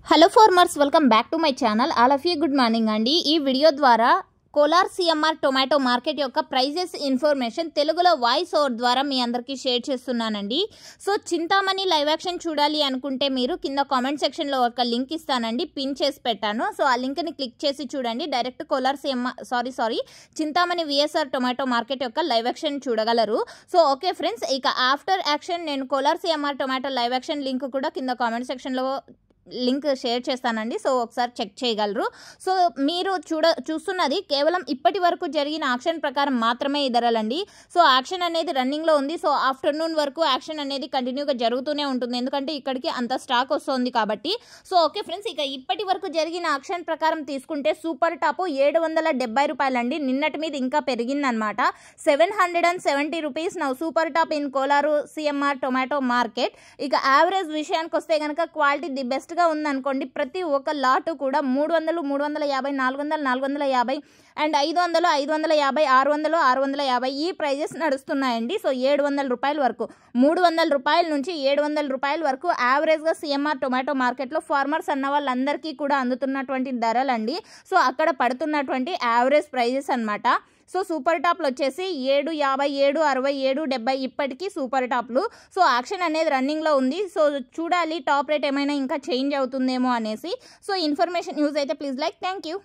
Hello farmers, welcome back to my channel. All of you good morning అండి. ఈ video ద్వారా Kolar CMR tomato market యొక్క prices information తెలుగులో voice over ద్వారా మీ అందరికీ షేర్ చేస్తున్నానండి. సో చింతామణి లైవ్ యాక్షన్ చూడాలి అనుకుంటే మీరు కింద కామెంట్ సెక్షన్లో ఒక లింక్ ఇస్తానండి, పిన్ చేసి పెట్టాను. సో ఆ లింక్ని క్లిక్ చేసి చూడండి, direct Kolar Chintamani VSR tomato market యొక్క లైవ్ యాక్షన్ చూడగలరు. సో ఓకే ఫ్రెండ్స్, ఇక ఆఫ్టర్ యాక్షన్ నేను Kolar CMR tomato live action link కూడా కింద కామెంట్ సెక్షన్లో లింక్ షేర్ చేస్తానండి. సో ఒకసారి చెక్ చేయగలరు. సో మీరు చూస్తున్నది కేవలం ఇప్పటి వరకు జరిగిన యాక్షన్ ప్రకారం మాత్రమే ఈ ధరలండి. సో యాక్షన్ అనేది రన్నింగ్లో ఉంది. సో ఆఫ్టర్నూన్ వరకు యాక్షన్ అనేది కంటిన్యూగా జరుగుతూనే ఉంటుంది, ఎందుకంటే ఇక్కడికి అంత స్టాక్ వస్తుంది కాబట్టి. సో ఓకే ఫ్రెండ్స్, ఇక ఇప్పటి వరకు జరిగిన యాక్షన్ ప్రకారం తీసుకుంటే సూపర్ టాప్ 770 రూపాయలండి. నిన్నటి మీద ఇంకా పెరిగిందనమాట. 770 rupees now super top in Kolar CMR tomato market. ఇక యావరేజ్ విషయానికి వస్తే కనుక క్వాలిటీ ది బెస్ట్ ఉందనుకోండి, ప్రతి ఒక్క లాటు కూడా 300, 350, 400, 450 అండ్ 500, 550, 600, 650 ఈ ప్రైజెస్ నడుస్తున్నాయండి. సో 700 రూపాయల వరకు, 300 రూపాయల నుంచి 700 రూపాయల వరకు యావరేజ్గా సిఎంఆర్ టొమాటో మార్కెట్లో ఫార్మర్స్ అన్న వాళ్ళందరికీ కూడా అందుతున్నటువంటి ధరలండి. సో అక్కడ పడుతున్నటువంటి యావరేజ్ ప్రైజెస్ అనమాట. సో సూపర్ టాప్లు వచ్చేసి 750, 760, 770 ఇప్పటికీ సూపర్ టాప్లు. సో యాక్షన్ అనేది రన్నింగ్లో ఉంది. సో చూడాలి టాప్ రేట్ ఏమైనా ఇంకా చేంజ్ అవుతుందేమో అనేసి. సో ఇన్ఫర్మేషన్ యూజ్ అయితే ప్లీజ్ లైక్. Thank you.